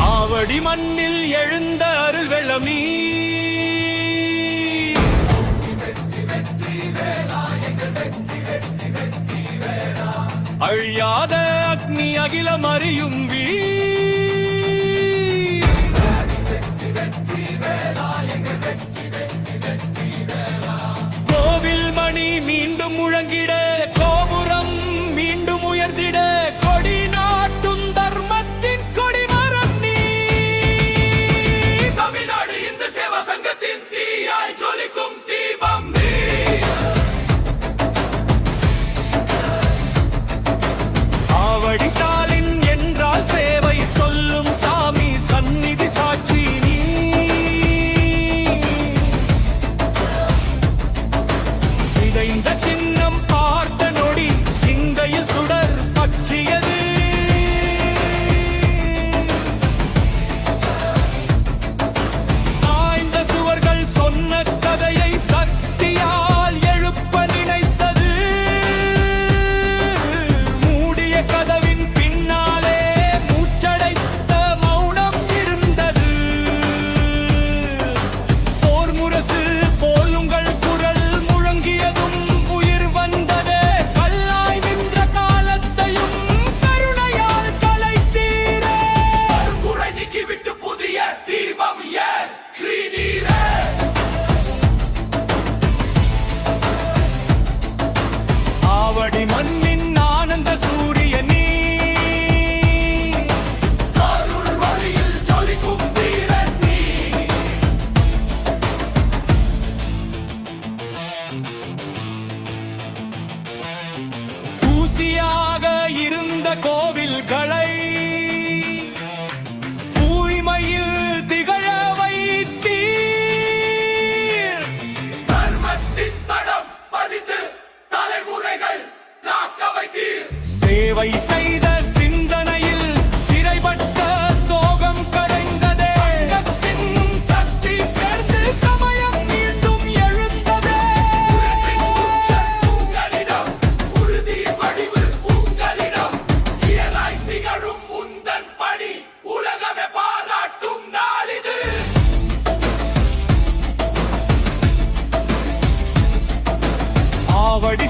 ஆவடி மண்ணில் எழுந்த அருள் வெள்ளம் நீ அழியாத அக்னி அகிலம் அறியும் கோவில் மணி மீண்டும் முழங்கிட, கோபுரம் மீண்டும் உயர்ந்திட, கொடி நாட்டும் தர்மத்தின் கொடிமரம் நீ. தமிழ்நாடு இந்து சேவா சங்கத்தின் தீயாய் ஜொலிக்கும் தீபம் நீ. ஆவடி ஸ்டாலின் என்றால் சேவை சொல்லும் சாமி சந்நிதி சாட்சி நீ. சிதைந்த சின்னம் பார்த்த நொடி சிந்தையில் சுடர் பற்றியது. சாய்ந்த சுவர்கள் சொன்ன கதையை சக்தியால் எழுப்ப நினைத்தது. மூடிய கதவின் பின்னாலே மூச்சடைத்த மௌனம் இருந்தது. போர் முரசு போலுங்கள் குரல் முழங்கியதும் உயிர் வந்ததே. கல்லாய் நின்ற காலத்தையும் கருணையால் கலைத்தீரே. குறை நீக்கிவிட்டு புதிய தீபம் ஏற்றி நீரே. ஆவடி மண்ணின் ஆனந்த சூரிய நீ. அருள் வழியில் ஜொலிக்கும் வீரன் நீ. தூசியாக இருந்த கோவில்களை தூய்மையில் திகழ வைத்தீர். தர்மத்தின் தடம் பதித்து தலைமுறைகள் காக்க வைத்தீர். சேவை செய்த சிந்தனையில் சிறைப்பட்ட சோகம் கரைந்ததே. சங்கத்தின் சக்தி சேர்ந்து சமயம் மீண்டும் எழுந்ததே. உங்களிடம் உறுதி வடிவு உங்களிடம் இயலாய் திகழும் உந்தன் பணி உலகமே பாராட்டும் நாளிது. ஆவடி